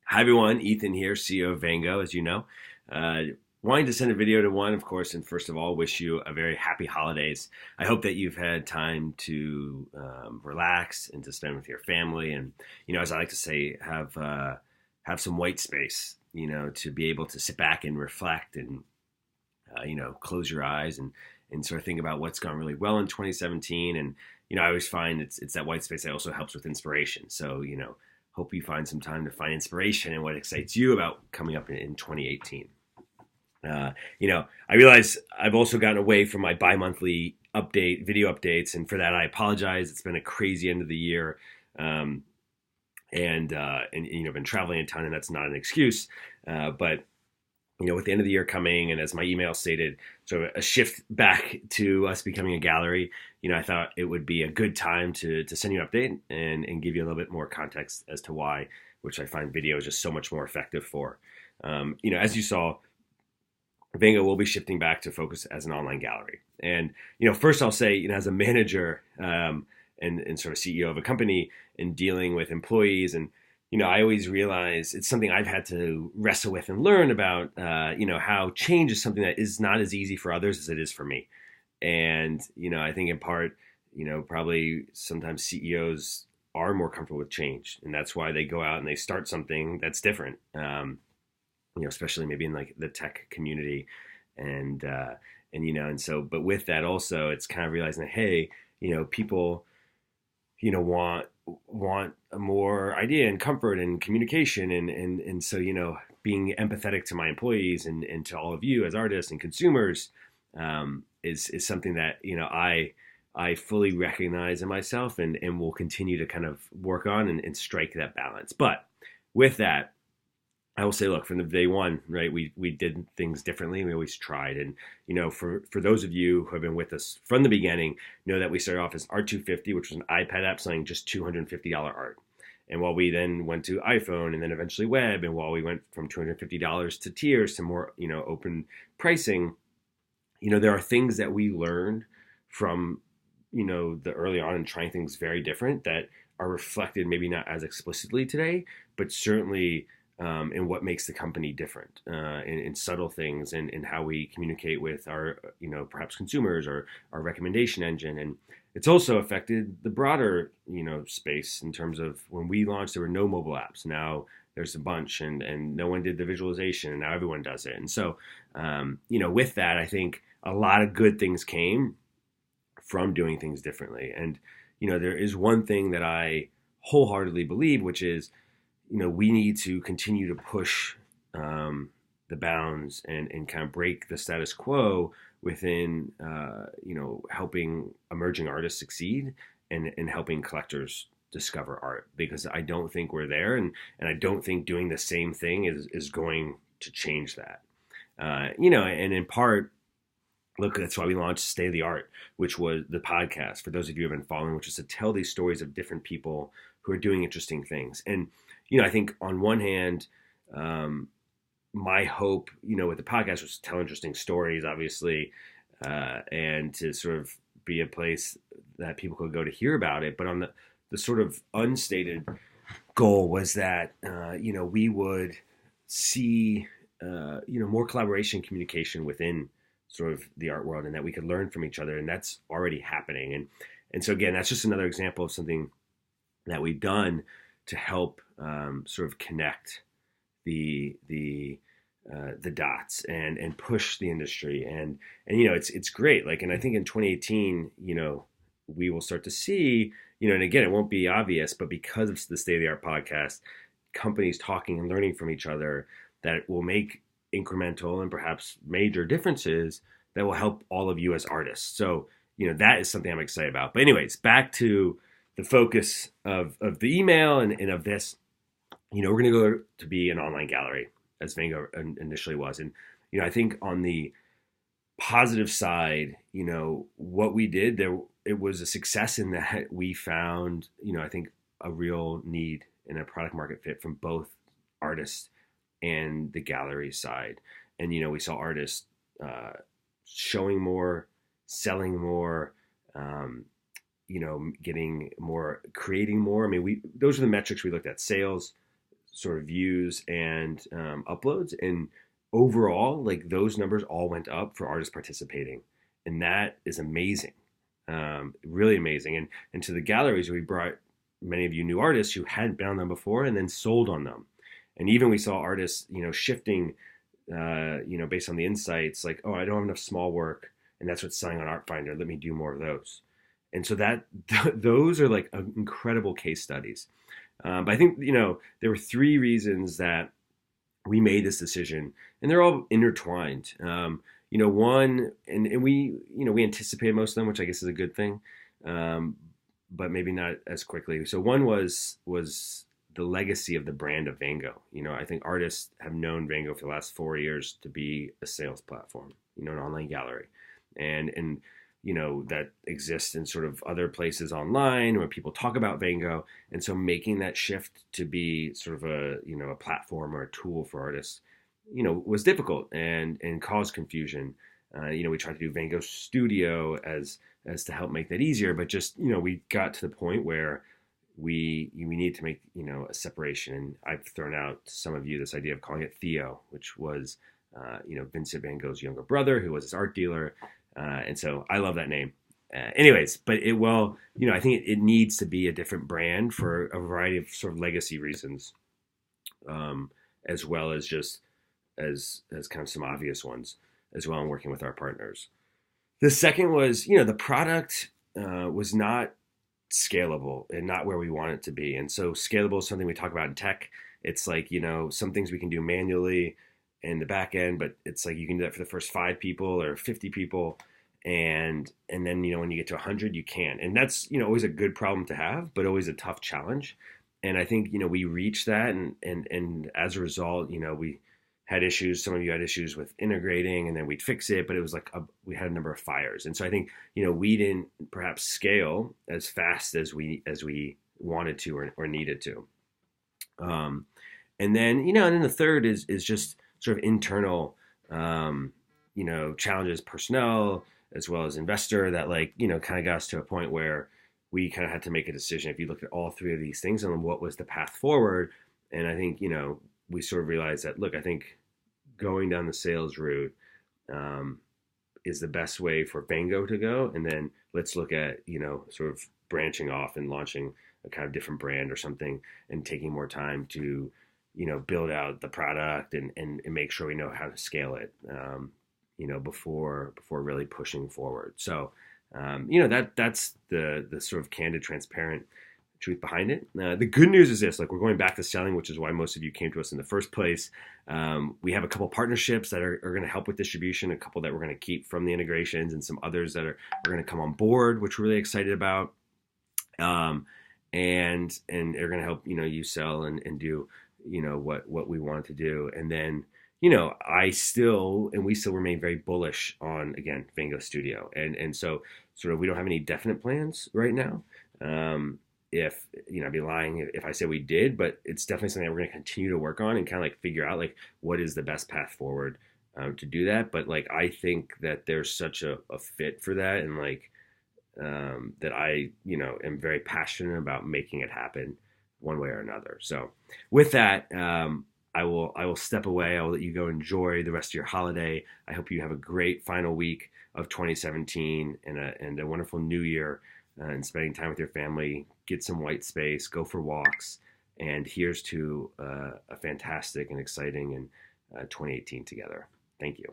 Hi everyone, Ethan here, CEO of Vango, as you know. Uh, Wanting to send a video to one, of course, and first of all, wish you a very happy holidays. I hope that you've had time to relax and to spend with your family, and as I like to say, have some white space, to be able to sit back and reflect and close your eyes and sort of think about what's gone really well in 2017. And I always find it's that white space that also helps with inspiration. So hope you find some time to find inspiration in what excites you about coming up in 2018. I realize I've also gotten away from my bi-monthly video updates, and for that I apologize. It's been a crazy end of the year, and been traveling a ton, and that's not an excuse. But with the end of the year coming, and as my email stated, sort of a shift back to us becoming a gallery, I thought it would be a good time to send you an update and give you a little bit more context as to why, which I find video is just so much more effective for. As you saw, Vango will be shifting back to focus as an online gallery. And, first I'll say, as a manager and sort of CEO of a company and dealing with employees, and I always realize it's something I've had to wrestle with and learn about, how change is something that is not as easy for others as it is for me. And, I think in part, probably sometimes CEOs are more comfortable with change, and that's why they go out and they start something that's different, especially maybe in like the tech community. And so, but with that also, it's kind of realizing that, hey, people, want more idea and comfort and communication, and so being empathetic to my employees and to all of you as artists and consumers is something that I fully recognize in myself and will continue to kind of work on and strike that balance. But with that, I will say, look, from the day one, right, we did things differently. We always tried. And, for those of you who have been with us from the beginning, know that we started off as Art 250, which was an iPad app selling just $250 art. And while we then went to iPhone and then eventually web, and while we went from $250 to tiers to more, open pricing, there are things that we learned from, the early on and trying things very different that are reflected maybe not as explicitly today, but certainly and what makes the company different in subtle things and how we communicate with our, perhaps consumers or our recommendation engine. And it's also affected the broader, space in terms of when we launched, there were no mobile apps. Now there's a bunch, and no one did the visualization, and now everyone does it. And so, with that, I think a lot of good things came from doing things differently. And, there is one thing that I wholeheartedly believe, which is, we need to continue to push the bounds and kind of break the status quo within, helping emerging artists succeed and helping collectors discover art, because I don't think we're there. And I don't think doing the same thing is going to change that. And in part, look, that's why we launched State of the Art, which was the podcast, for those of you who have been following, which is to tell these stories of different people who are doing interesting things. And, I think on one hand, my hope, with the podcast was to tell interesting stories, obviously, and to sort of be a place that people could go to hear about it. But on the sort of unstated goal was that, we would see, more collaboration, communication within sort of the art world, and that we could learn from each other. And that's already happening. And so again, that's just another example of something that we've done to help sort of connect the dots and push the industry. And it's great. Like, and I think in 2018, we will start to see, and again, it won't be obvious, but because of the State of the Art podcast, companies talking and learning from each other, that will make incremental and perhaps major differences that will help all of you as artists. So, that is something I'm excited about. But anyways, back to the focus of the email and of this. We're going to go to be an online gallery, as Vango initially was. And, I think on the positive side, what we did there, it was a success in that we found, I think a real need and a product market fit from both artists and the gallery side. And, we saw artists showing more, selling more, getting more, creating more. I mean, those are the metrics we looked at: sales, sort of views and uploads, and overall, like those numbers all went up for artists participating, and that is amazing, really amazing. And to the galleries, we brought many of you new artists who hadn't been on them before, and then sold on them. And even we saw artists, shifting, based on the insights, like, oh, I don't have enough small work, and that's what's selling on Art Finder. Let me do more of those. And so that those are like incredible case studies. But I think there were three reasons that we made this decision, and they're all intertwined. One, and we anticipated most of them, which I guess is a good thing, but maybe not as quickly. So one was the legacy of the brand of Vango. I think artists have known Vango for the last 4 years to be a sales platform, an online gallery, and that exists in sort of other places online where people talk about Vango. And so making that shift to be sort of a platform or a tool for artists, was difficult and caused confusion. We tried to do Vango Studio as to help make that easier, but just, we got to the point where we need to make, a separation. And I've thrown out to some of you this idea of calling it Theo, which was, Vincent Van Gogh's younger brother, who was his art dealer. And so I love that name. Anyways, but I think it needs to be a different brand for a variety of sort of legacy reasons, as well as just as kind of some obvious ones as well in working with our partners. The second was, the product was not scalable and not where we want it to be. And so scalable is something we talk about in tech. It's like, some things we can do manually in the back end, but it's like you can do that for the first 5 people or 50 people. And then, when you get to 100, you can. And that's, always a good problem to have, but always a tough challenge. And I think, we reached that. And as a result, we had issues. Some of you had issues with integrating, and then we'd fix it. But it was like we had a number of fires. And so I think, we didn't perhaps scale as fast as we wanted to or needed to. And then, and then the third is just sort of internal, challenges, personnel, as well as investor, that kind of got us to a point where we kind of had to make a decision. If you look at all three of these things and what was the path forward, and I think, we sort of realized that, look, I think going down the sales route is the best way for Vango to go. And then let's look at, sort of branching off and launching a kind of different brand or something, and taking more time to, build out the product and make sure we know how to scale it, before really pushing forward. So, that's the sort of candid, transparent truth behind it. The good news is this: we're going back to selling, which is why most of you came to us in the first place. We have a couple partnerships that are going to help with distribution, a couple that we're going to keep from the integrations, and some others that are going to come on board, which we're really excited about. And are going to help, you sell and do, what we want to do. And then, we still remain very bullish on, again, Vango Studio. And so sort of, we don't have any definite plans right now. If, I'd be lying if I said we did, but it's definitely something that we're going to continue to work on and kind of figure out what is the best path forward to do that. But I think that there's such a fit for that, and that I, am very passionate about making it happen one way or another. So with that, I will step away. I will let you go enjoy the rest of your holiday. I hope you have a great final week of 2017 and a wonderful new year, and spending time with your family. Get some white space, go for walks, and here's to a fantastic and exciting 2018 together. Thank you.